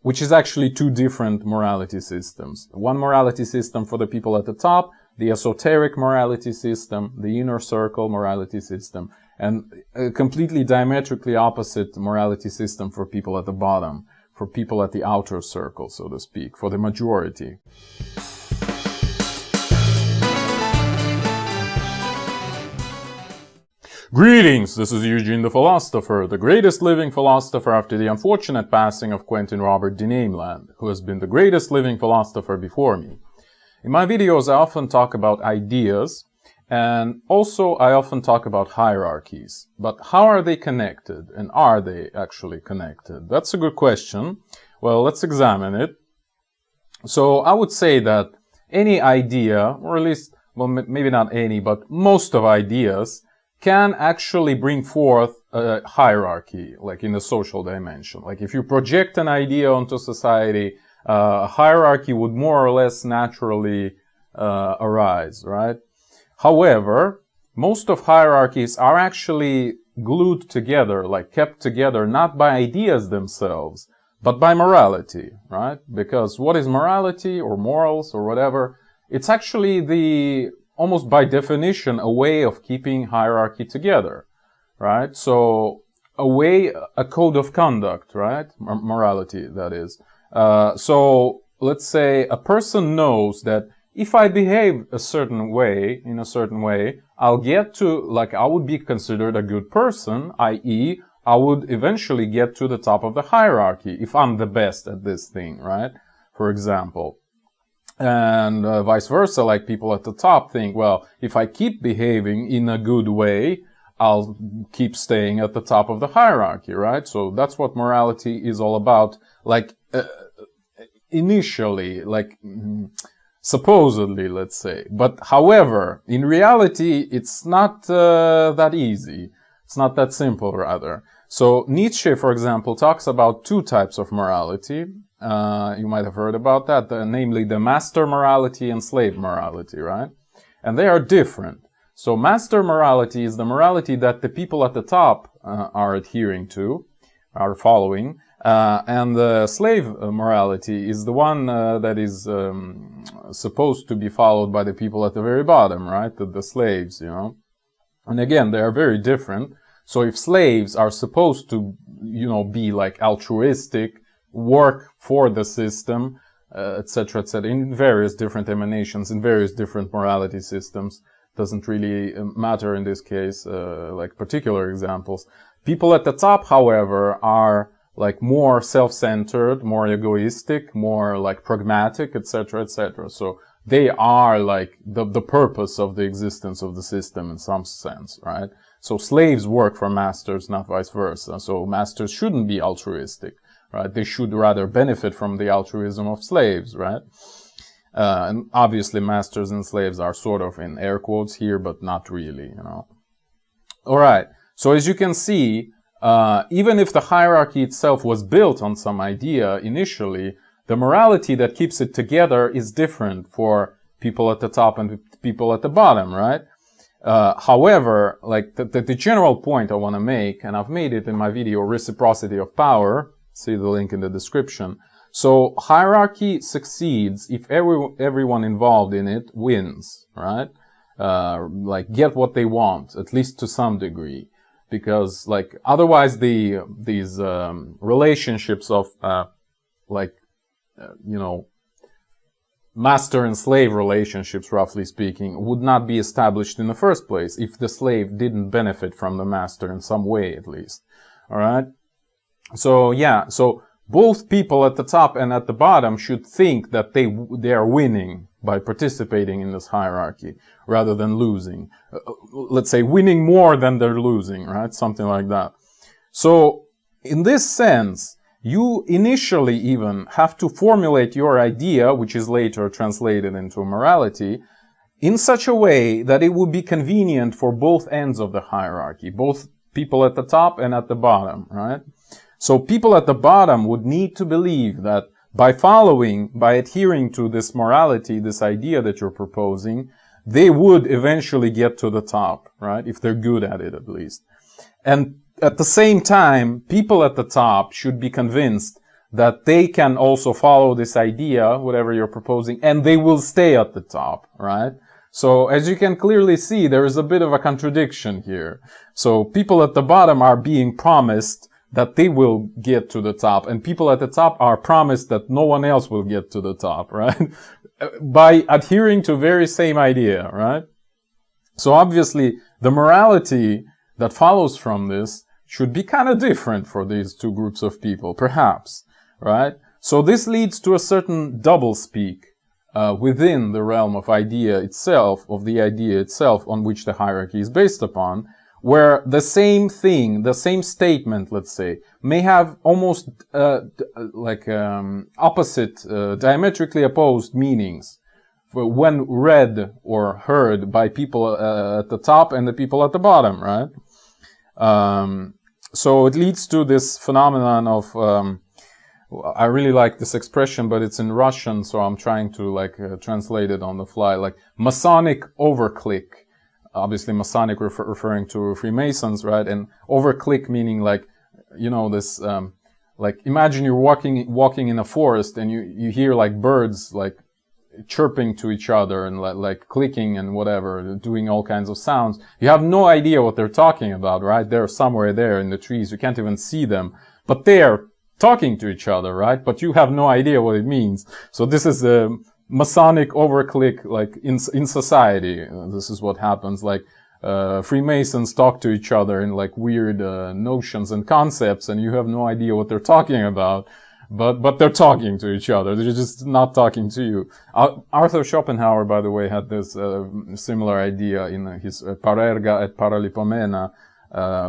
which is actually two different morality systems. One morality system for the people at the top, the esoteric morality system, the inner circle morality system, and a completely diametrically opposite morality system for people at the bottom, for people at the outer circle, so to speak, for the majority. Greetings, this is Eugene the Philosopher, the greatest living philosopher after the unfortunate passing of Quentin Robert de Nameland, who has been the greatest living philosopher before me. In my videos I often talk about ideas, and also I often talk about hierarchies. But how are they connected, and are they actually connected? That's a good question. Well, let's examine it. So I would say that any idea, or at least, well, maybe not any, but most of ideas, can actually bring forth a hierarchy, like in the social dimension. Like if you project an idea onto society, a hierarchy would more or less naturally arise, right? However, most of hierarchies are actually glued together, like kept together, not by ideas themselves, but by morality, right? Because what is morality or morals or whatever? It's actually almost by definition, a way of keeping hierarchy together, right? So, a code of conduct, right? Morality, that is. So, let's say a person knows that if I behave in a certain way, I'll get to, like, I would be considered a good person, i.e., I would eventually get to the top of the hierarchy if I'm the best at this thing, right? For example. And vice versa, like people at the top think, well, if I keep behaving in a good way, I'll keep staying at the top of the hierarchy, right? So that's what morality is all about, like, initially, like, supposedly, let's say. But however, in reality, it's not that easy. It's not that simple, rather. So Nietzsche, for example, talks about two types of morality. You might have heard about that, namely the master morality and slave morality, right? And they are different. So master morality is the morality that the people at the top are adhering to, are following, and the slave morality is the one that is supposed to be followed by the people at the very bottom, right? The slaves, you know. And again, they are very different. So if slaves are supposed to, be like altruistic, work for the system, etc., etc., in various different emanations, in various different morality systems. Doesn't really matter in this case, like particular examples. People at the top, however, are like more self-centered, more egoistic, more like pragmatic, etc., etc. So they are like the purpose of the existence of the system in some sense, right? So slaves work for masters, not vice versa. So masters shouldn't be altruistic. Right? They should rather benefit from the altruism of slaves, right? And obviously masters and slaves are sort of in air quotes here, but not really, Alright, so as you can see, even if the hierarchy itself was built on some idea initially, the morality that keeps it together is different for people at the top and people at the bottom, right? However, like the general point I want to make, and I've made it in my video, Reciprocity of Power, see the link in the description. So hierarchy succeeds if everyone involved in it wins, right? Like get what they want, at least to some degree, because like otherwise these relationships of master and slave relationships, roughly speaking, would not be established in the first place if the slave didn't benefit from the master in some way, at least. All right. So yeah, so both people at the top and at the bottom should think that they are winning by participating in this hierarchy rather than losing. Let's say winning more than they're losing, right? Something like that. So in this sense, you initially even have to formulate your idea, which is later translated into morality, in such a way that it would be convenient for both ends of the hierarchy, both people at the top and at the bottom, right? So people at the bottom would need to believe that by adhering to this morality, this idea that you're proposing, they would eventually get to the top, right? If they're good at it, at least. And at the same time, people at the top should be convinced that they can also follow this idea, whatever you're proposing, and they will stay at the top, right? So as you can clearly see, there is a bit of a contradiction here. So people at the bottom are being promised that they will get to the top, and people at the top are promised that no one else will get to the top, right? By adhering to very same idea, right? So obviously, the morality that follows from this should be kind of different for these two groups of people, perhaps, right? So this leads to a certain doublespeak within the realm of idea itself, of the idea itself on which the hierarchy is based upon, where the same thing, the same statement, let's say, may have almost opposite, diametrically opposed meanings when read or heard by people at the top and the people at the bottom, right? So it leads to this phenomenon of, I really like this expression, but it's in Russian, so I'm trying to translate it on the fly, like masonic overclick. Obviously masonic referring to Freemasons, right? And overclick meaning this, imagine you're walking in a forest and you hear like birds chirping to each other and like clicking and whatever, doing all kinds of sounds. You have no idea what they're talking about, right? They're somewhere there in the trees. You can't even see them, but they are talking to each other, right? But you have no idea what it means. So this is the Masonic overclick, in society. This is what happens. Freemasons talk to each other in weird notions and concepts, and you have no idea what they're talking about. But they're talking to each other. They're just not talking to you. Arthur Schopenhauer, by the way, had this similar idea in his Parerga et Paralipomena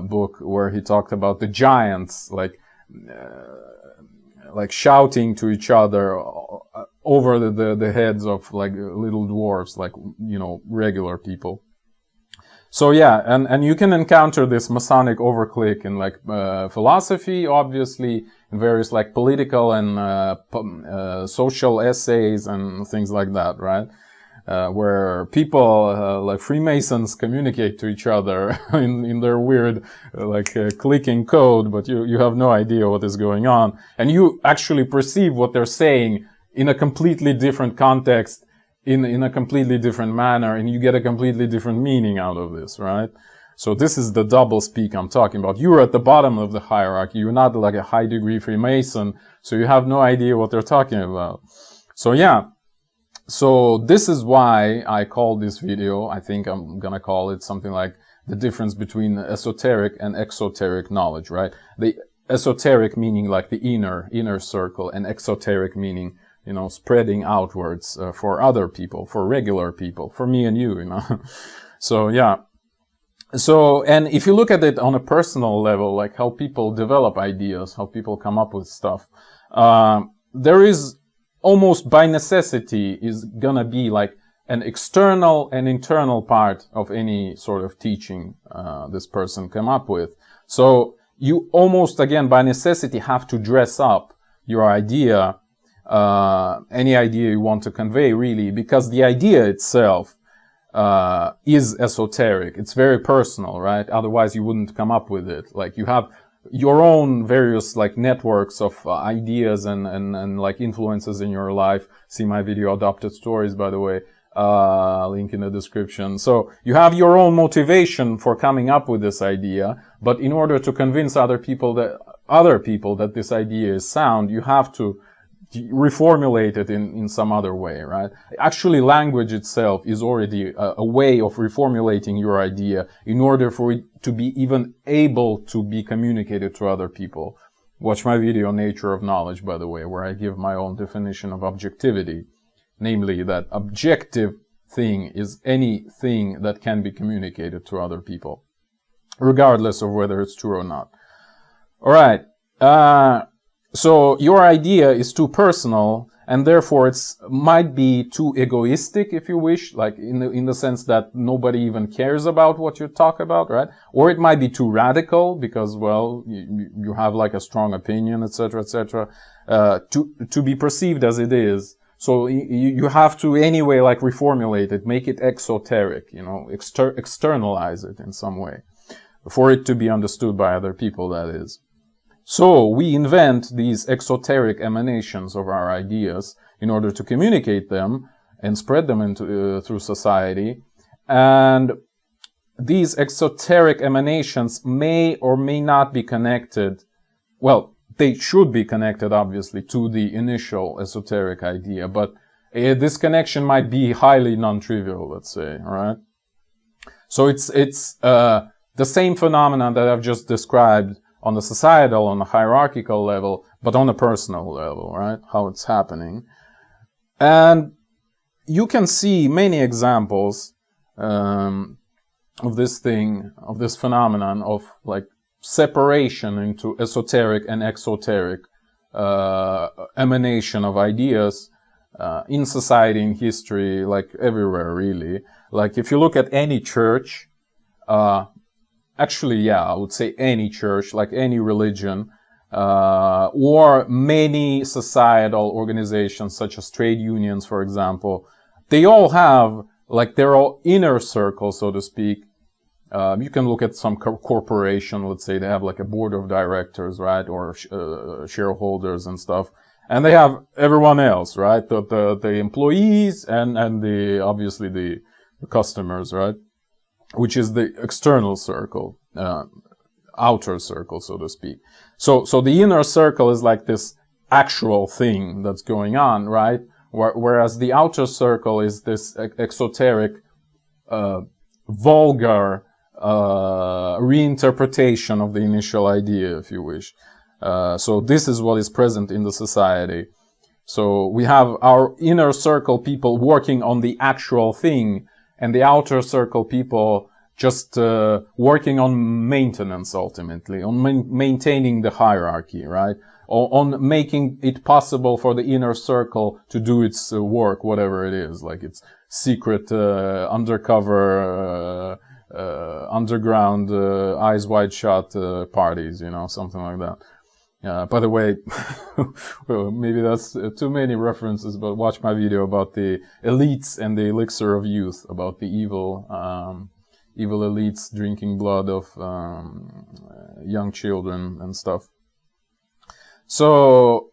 book, where he talked about the giants, shouting to each other over the heads of little dwarfs, regular people. So yeah, and you can encounter this Masonic overclick in philosophy, obviously, in various political and social essays and things like that, right? Where people Freemasons communicate to each other in their weird clicking code, but you have no idea what is going on, and you actually perceive what they're saying in a completely different context, in a completely different manner, and you get a completely different meaning out of this, right? So this is the doublespeak I'm talking about. You're at the bottom of the hierarchy. You're not a high degree Freemason, so you have no idea what they're talking about. So yeah. So this is why I call this video, I think I'm gonna call it something like the difference between esoteric and exoteric knowledge, right? The esoteric meaning the inner circle, and exoteric meaning, spreading outwards for other people, for regular people, for me and you, So yeah. So, and if you look at it on a personal level, how people develop ideas, how people come up with stuff, there is almost by necessity is gonna be an external and internal part of any sort of teaching this person come up with. So you almost, again, by necessity have to dress up your idea, any idea you want to convey, really, because the idea itself is esoteric. It's very personal, right? Otherwise you wouldn't come up with it. You have your own various networks of ideas and influences in your life. See my video Adopted Stories, by the way, link in the description. So you have your own motivation for coming up with this idea, but in order to convince other people that this idea is sound, you have to reformulate it in some other way, right? Actually, language itself is already a way of reformulating your idea in order for it to be even able to be communicated to other people. Watch my video, Nature of Knowledge, by the way, where I give my own definition of objectivity. Namely, that objective thing is anything that can be communicated to other people, regardless of whether it's true or not. All right. So your idea is too personal, and therefore might be too egoistic, if you wish, in the sense that nobody even cares about what you talk about, right? Or it might be too radical because, well, you have a strong opinion, etc., to be perceived as it is. So you have to anyway reformulate it, make it exoteric, externalize it in some way for it to be understood by other people, that is. So we invent these exoteric emanations of our ideas in order to communicate them and spread them into through society. And these exoteric emanations may or may not be connected. Well, they should be connected, obviously, to the initial esoteric idea, but this connection might be highly non-trivial, let's say, all right? So it's the same phenomenon that I've just described on the societal, on the hierarchical level, but on a personal level, right? How it's happening. And you can see many examples of this thing, of this phenomenon of like separation into esoteric and exoteric emanation of ideas in society, in history, like everywhere really. Like if you look at any church, actually, yeah, I would say any church, like any religion, or many societal organizations such as trade unions, for example, they all have like their own inner circle, so to speak. You can look at some corporation, let's say they have like a board of directors, right, or shareholders and stuff, and they have everyone else, right, the employees and the obviously the customers, right, which is the external circle, outer circle, so to speak. So the inner circle is like this actual thing that's going on, right, whereas the outer circle is this exoteric, vulgar reinterpretation of the initial idea, if you wish. So this is what is present in the society. So we have our inner circle people working on the actual thing, and the outer circle people just working on maintenance, ultimately, on maintaining the hierarchy, right? On making it possible for the inner circle to do its work, whatever it is, like its secret, undercover, underground, eyes wide shut parties, you know, something like that. By the way, well, maybe that's too many references, but watch my video about the elites and the elixir of youth, about the evil elites drinking blood of young children and stuff. So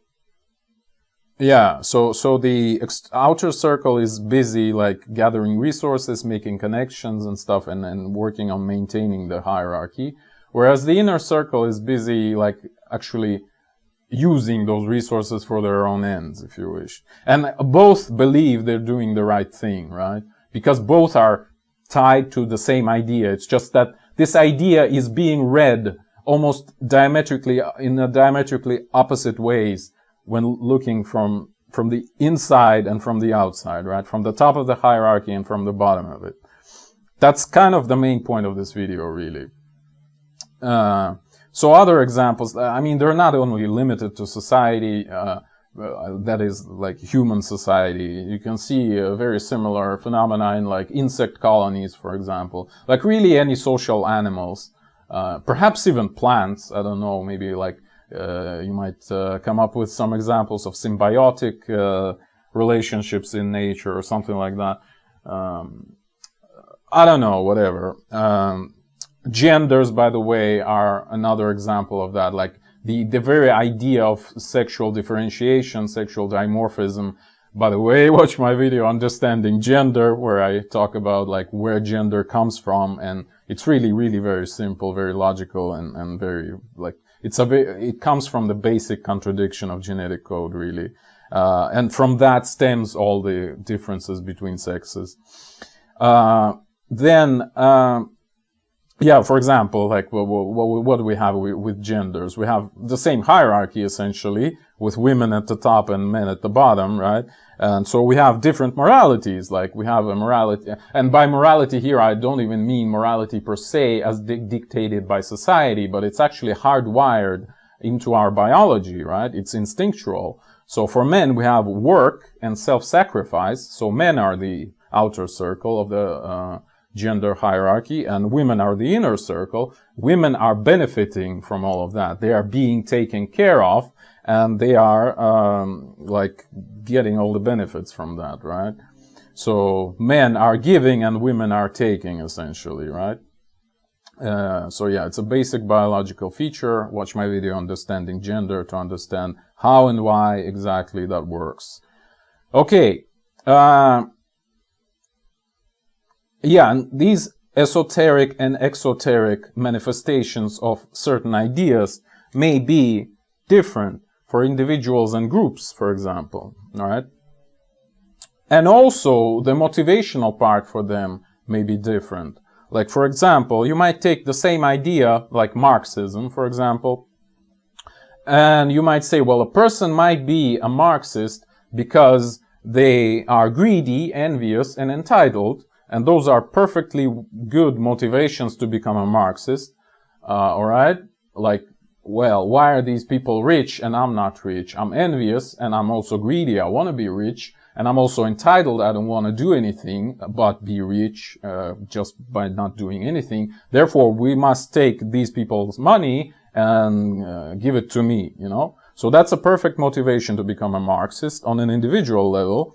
yeah, so the outer circle is busy like gathering resources, making connections and stuff, and working on maintaining the hierarchy, whereas the inner circle is busy like actually using those resources for their own ends, if you wish. And both believe they're doing the right thing, right? Because both are tied to the same idea. It's just that this idea is being read almost diametrically, in a diametrically opposite ways when looking from the inside and from the outside, right? From the top of the hierarchy and from the bottom of it. That's kind of the main point of this video, really. So other examples, I mean, they're not only limited to society, that is like human society. You can see a very similar phenomena in like insect colonies, for example, like really any social animals, perhaps even plants. I don't know, maybe like you might come up with some examples of symbiotic relationships in nature or something like that. I don't know, whatever. Genders, by the way, are another example of that. Like the very idea of sexual differentiation, sexual dimorphism. By the way, watch my video Understanding Gender, where I talk about like where gender comes from, and it's really, really very simple, very logical, and very like it comes from the basic contradiction of genetic code, really, and from that stems all the differences between sexes. Yeah, for example, like what do we have with genders? We have the same hierarchy, essentially, with women at the top and men at the bottom, right? And so we have different moralities, like we have a morality, and by morality here, I don't even mean morality per se as dictated by society, but it's actually hardwired into our biology, right? It's instinctual. So for men, we have work and self-sacrifice. So men are the outer circle of the gender hierarchy, and women are the inner circle. Women are benefiting from all of that. They are being taken care of, and they are like getting all the benefits from that, right? So men are giving and women are taking, essentially, right? So yeah, it's a basic biological feature. Watch my video Understanding Gender to understand how and why exactly that works. Okay. Yeah, and these esoteric and exoteric manifestations of certain ideas may be different for individuals and groups, for example, all right? And also, the motivational part for them may be different. Like, for example, you might take the same idea, like Marxism, for example, and you might say, well, a person might be a Marxist because they are greedy, envious, and entitled, and those are perfectly good motivations to become a Marxist, all right? Like, well, why are these people rich and I'm not rich? I'm envious and I'm also greedy. I want to be rich. And I'm also entitled. I don't want to do anything but be rich just by not doing anything. Therefore, we must take these people's money and give it to me, you know. So that's a perfect motivation to become a Marxist on an individual level,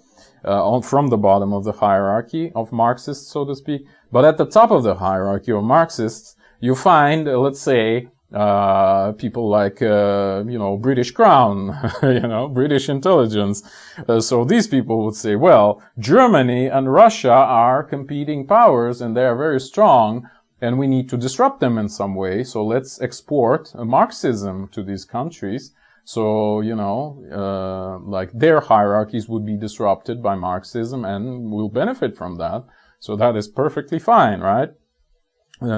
from the bottom of the hierarchy of Marxists, so to speak. But at the top of the hierarchy of Marxists, you find, let's say, people like, you know, British Crown, you know, British intelligence. So these people would say, well, Germany and Russia are competing powers and they are very strong and we need to disrupt them in some way. So let's export Marxism to these countries. So, you know, like their hierarchies would be disrupted by Marxism and we'll benefit from that. So that is perfectly fine, right?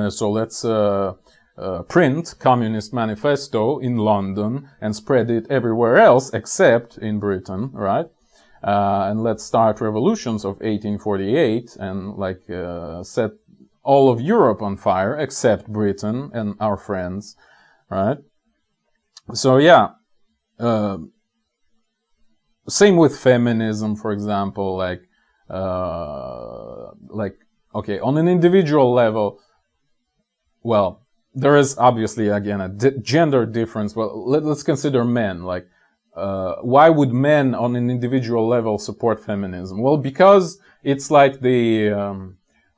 So let's, print Communist Manifesto in London and spread it everywhere else except in Britain, right? And let's start revolutions of 1848 and like set all of Europe on fire except Britain and our friends, right? So yeah, same with feminism, for example, like okay, on an individual level, well, there is obviously, again, a gender difference. Well, let's consider men. Like, why would men on an individual level support feminism? Well, because it's like the,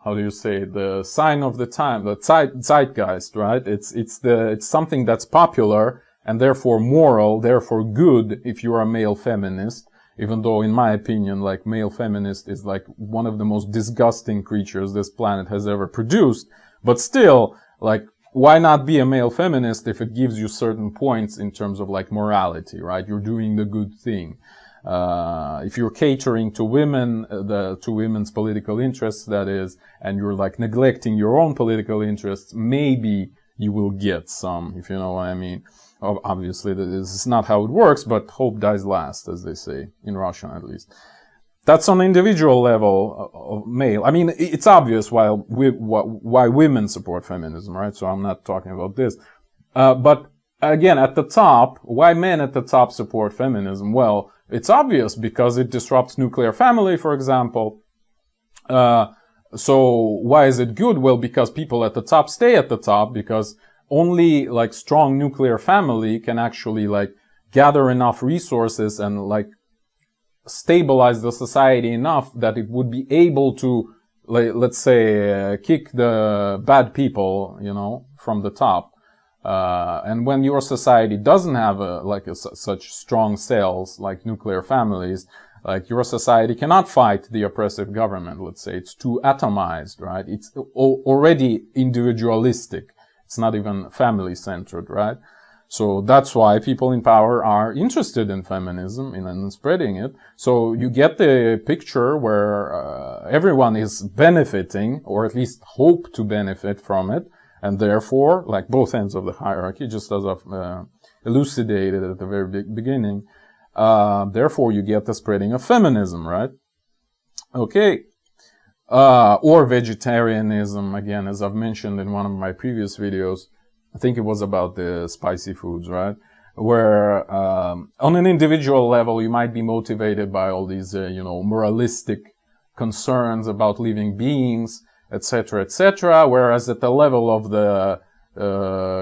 how do you say, the sign of the time, the zeitgeist, right? It's something that's popular and therefore moral, therefore good if you are a male feminist. Even though, in my opinion, like male feminist is like one of the most disgusting creatures this planet has ever produced. But still, like, why not be a male feminist if it gives you certain points in terms of like morality, right? You're doing the good thing. If you're catering to women, to women's political interests, that is, and you're like neglecting your own political interests, maybe you will get some, if you know what I mean. Obviously, this is not how it works, but hope dies last, as they say, in Russia at least. That's on an individual level of male. I mean, it's obvious why women support feminism, right? So I'm not talking about this. But again, at the top, why men at the top support feminism? Well, it's obvious because it disrupts nuclear family, for example. So why is it good? Well, because people at the top stay at the top, because only like strong nuclear family can actually like gather enough resources and like stabilize the society enough that it would be able to, let's say, kick the bad people, you know, from the top. And when your society doesn't have such strong cells like nuclear families, like your society cannot fight the oppressive government, let's say. It's too atomized, right? It's already individualistic. It's not even family-centered, right? So that's why people in power are interested in feminism and spreading it. So you get the picture where everyone is benefiting, or at least hope to benefit from it. And therefore, like both ends of the hierarchy, just as I've elucidated at the very beginning, therefore you get the spreading of feminism, right? Okay. Or vegetarianism, again, as I've mentioned in one of my previous videos. I think it was about the spicy foods, right? Where on an individual level, you might be motivated by all these, moralistic concerns about living beings, etc., etc. Whereas at the level of the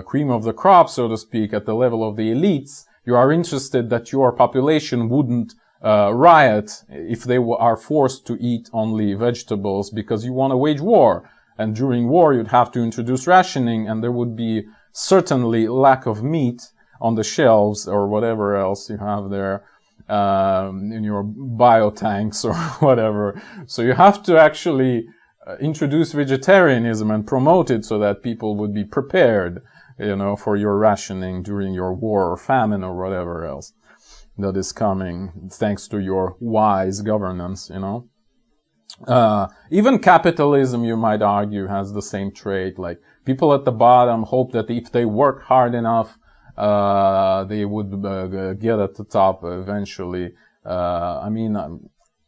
cream of the crop, so to speak, at the level of the elites, you are interested that your population wouldn't riot if they are forced to eat only vegetables because you want to wage war. And during war, you'd have to introduce rationing, and there would be certainly lack of meat on the shelves or whatever else you have there in your biotanks or whatever. So you have to actually introduce vegetarianism and promote it so that people would be prepared, you know, for your rationing during your war or famine or whatever else that is coming, thanks to your wise governance, you know. Even capitalism, you might argue, has the same trait. Like, people at the bottom hope that if they work hard enough, they would get at the top eventually. I mean,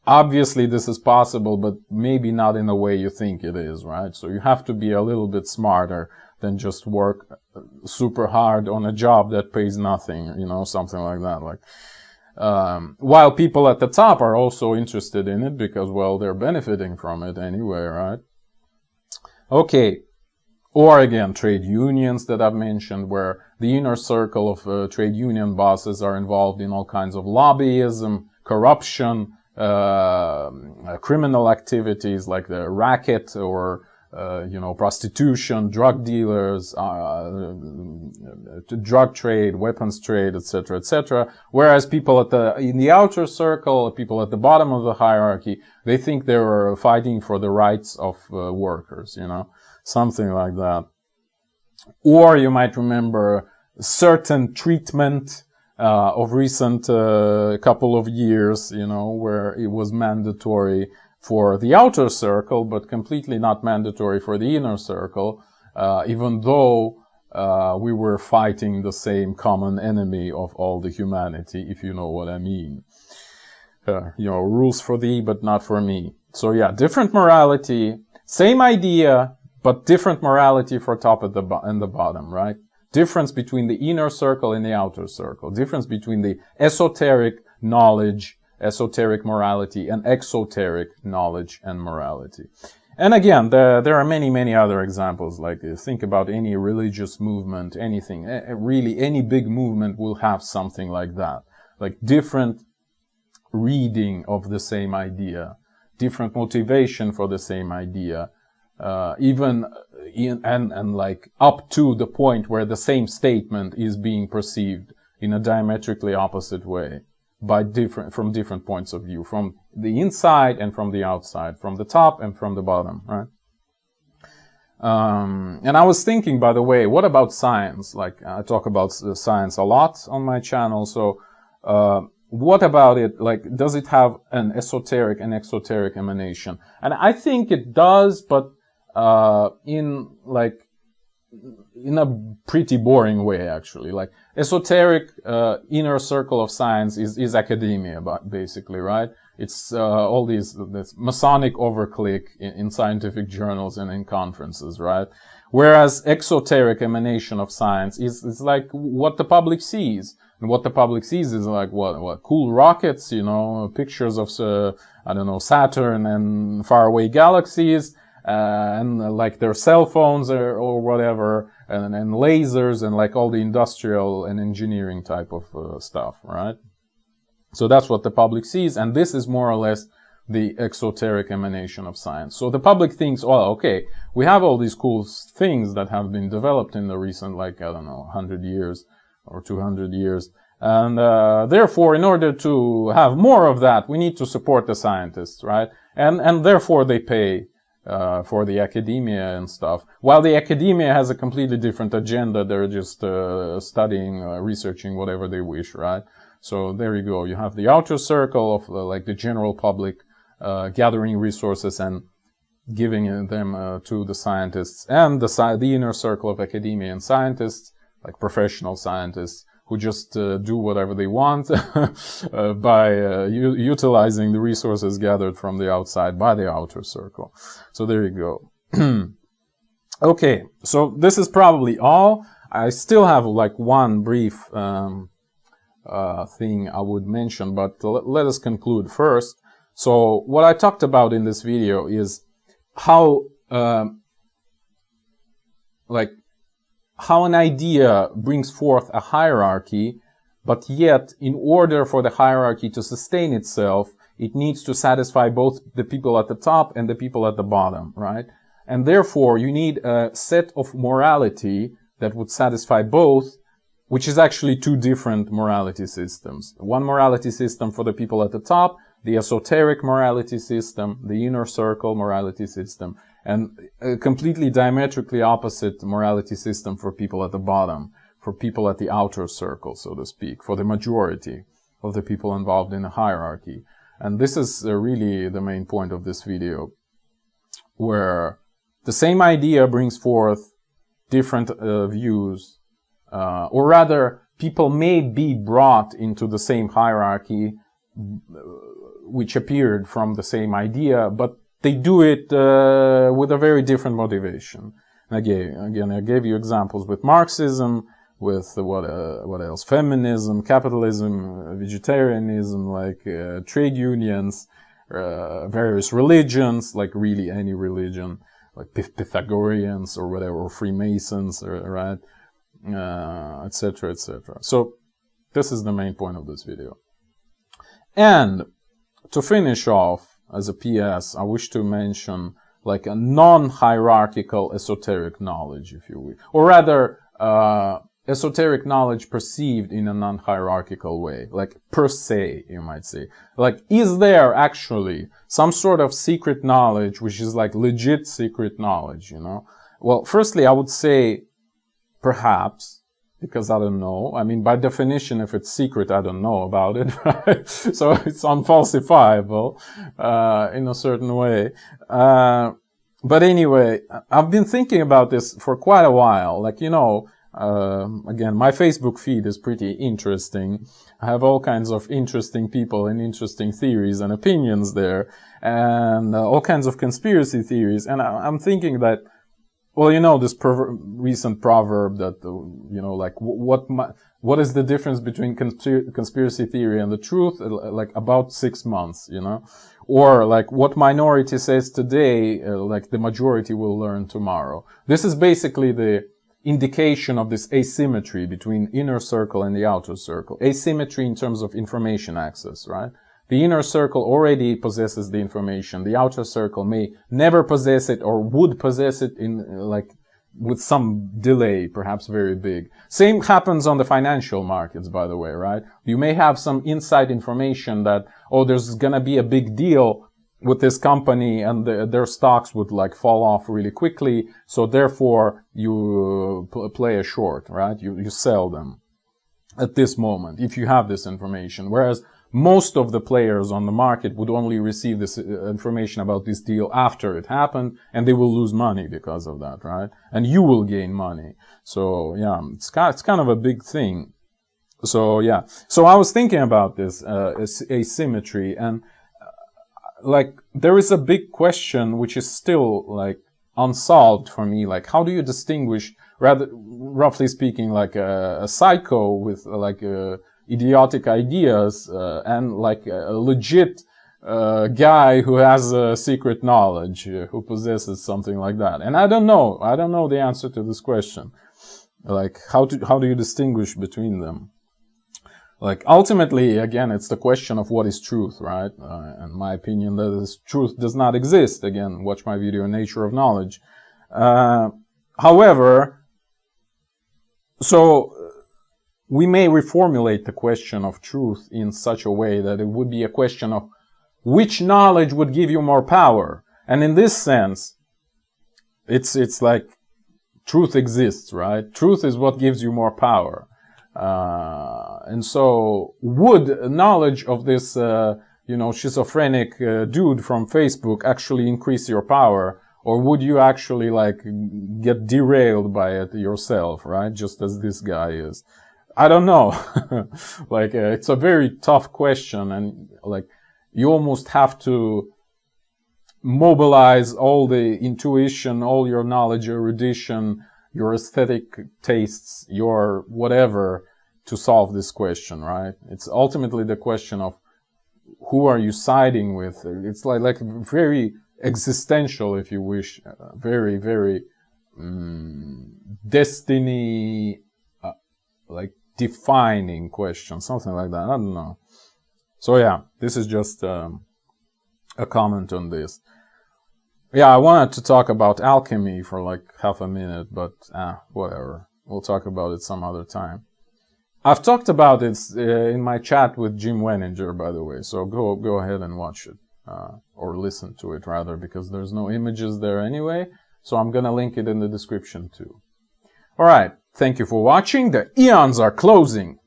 obviously this is possible, but maybe not in the way you think it is, right? So you have to be a little bit smarter than just work super hard on a job that pays nothing, you know, something like that. Like, while people at the top are also interested in it because, well, they're benefiting from it anyway, right? Okay. Or again, trade unions that I've mentioned, where the inner circle of trade union bosses are involved in all kinds of lobbyism, corruption, criminal activities like the racket or you know, prostitution, drug dealers, drug trade, weapons trade, etc., etc. Whereas people in the outer circle, people at the bottom of the hierarchy, they think they're fighting for the rights of workers, you know, something like that. Or you might remember certain treatment of recent couple of years, you know, where it was mandatory for the outer circle, but completely not mandatory for the inner circle, even though we were fighting the same common enemy of all the humanity, if you know what I mean. You know, rules for thee, but not for me. So yeah, different morality, same idea, but different morality for top and the bottom, right? Difference between the inner circle and the outer circle. Difference between the esoteric knowledge, esoteric morality, and exoteric knowledge and morality. And again, there are many, many other examples. Like, think about any religious movement, anything. Really, any big movement will have something like that. Like, different reading of the same idea, different motivation for the same idea, and like up to the point where the same statement is being perceived in a diametrically opposite way from different points of view, from the inside and from the outside, from the top and from the bottom, right? And I was thinking, by the way, what about science? Like, I talk about science a lot on my channel, so what about it? Like, does it have an esoteric and exoteric emanation? And I think it does, but in a pretty boring way, actually. Like, esoteric inner circle of science is academia, basically, right? It's all this masonic overclick in scientific journals and in conferences, right? Whereas exoteric emanation of science is like what the public sees. And what the public sees is like what cool rockets, you know, pictures of I don't know, Saturn and faraway galaxies, and like their cell phones or whatever, and lasers and like all the industrial and engineering type of stuff, right? So that's what the public sees, and this is more or less the exoteric emanation of science. So the public thinks, well, okay, we have all these cool things that have been developed in the recent, like, I don't know, 100 years or 200 years. And therefore, in order to have more of that, we need to support the scientists, right? And therefore they pay for the academia and stuff. While the academia has a completely different agenda, they're just studying, researching whatever they wish, right? So there you go. You have the outer circle of like the general public gathering resources and giving them to the scientists, and the inner circle of academia and scientists, like professional scientists, who just do whatever they want by utilizing the resources gathered from the outside by the outer circle. So there you go. Okay, so this is probably all. I still have like one brief thing I would mention, but let us conclude first. So what I talked about in this video is how an idea brings forth a hierarchy, but yet in order for the hierarchy to sustain itself, it needs to satisfy both the people at the top and the people at the bottom, right? And therefore, you need a set of morality that would satisfy both, which is actually two different morality systems. One morality system for the people at the top, the esoteric morality system, the inner circle morality system, and a completely diametrically opposite morality system for people at the bottom, for people at the outer circle, so to speak, for the majority of the people involved in a hierarchy. And this is really the main point of this video, where the same idea brings forth different views, or rather, people may be brought into the same hierarchy, which appeared from the same idea, but they do it with a very different motivation. Again, I gave you examples with Marxism, with what else? Feminism, capitalism, vegetarianism, like trade unions, various religions, like really any religion, like Pythagoreans or whatever, or Freemasons, right? Etc., etc. So this is the main point of this video. And to finish off, as a PS, I wish to mention like a non-hierarchical esoteric knowledge, if you will, or rather esoteric knowledge perceived in a non-hierarchical way, like per se, you might say. Like, is there actually some sort of secret knowledge which is like legit secret knowledge, you know? Well, firstly, I would say perhaps, because I don't know. I mean, by definition, if it's secret, I don't know about it, right? So it's unfalsifiable in a certain way. But anyway, I've been thinking about this for quite a while. Like, you know, again, my Facebook feed is pretty interesting. I have all kinds of interesting people and interesting theories and opinions there, and all kinds of conspiracy theories. And I'm thinking that, well, you know, this recent proverb that, you know, like, what is the difference between conspiracy theory and the truth? Like, about 6 months, you know? Or, like, what minority says today, like, the majority will learn tomorrow. This is basically the indication of this asymmetry between inner circle and the outer circle. Asymmetry in terms of information access, right? The inner circle already possesses the information. The outer circle may never possess it, or would possess it in, like, with some delay, perhaps very big. Same happens on the financial markets, by the way, right? You may have some inside information that, oh, there's gonna be a big deal with this company and their stocks would like fall off really quickly. So therefore you play a short, right? You sell them at this moment if you have this information. Whereas most of the players on the market would only receive this information about this deal after it happened, and they will lose money because of that, right? And you will gain money. So yeah, it's kind of a big thing. So yeah, so I was thinking about this asymmetry, and like there is a big question which is still like unsolved for me. Like, how do you distinguish, rather roughly speaking, like a psycho with like idiotic ideas and like a legit guy who has secret knowledge, who possesses something like that? And I don't know the answer to this question. Like, how do you distinguish between them? Like, ultimately, again, it's the question of what is truth, right? In my opinion, that is, truth does not exist. Again, watch my video, Nature of Knowledge. However, so we may reformulate the question of truth in such a way that it would be a question of which knowledge would give you more power. And in this sense, it's like truth exists, right? Truth is what gives you more power. And so would knowledge of this, schizophrenic dude from Facebook actually increase your power? Or would you actually like get derailed by it yourself, right? Just as this guy is. I don't know. Like, it's a very tough question, and like, you almost have to mobilize all the intuition, all your knowledge, erudition, your aesthetic tastes, your whatever, to solve this question, right? It's ultimately the question of who are you siding with. It's like very existential, if you wish, very, very destiny, like defining question, something like that. I don't know. So yeah, this is just a comment on this. Yeah, I wanted to talk about alchemy for like half a minute, but whatever. We'll talk about it some other time. I've talked about it in my chat with Jim Wenninger, by the way, so go ahead and watch it, or listen to it rather, because there's no images there anyway, so I'm gonna link it in the description too. Alright, thank you for watching. The eons are closing.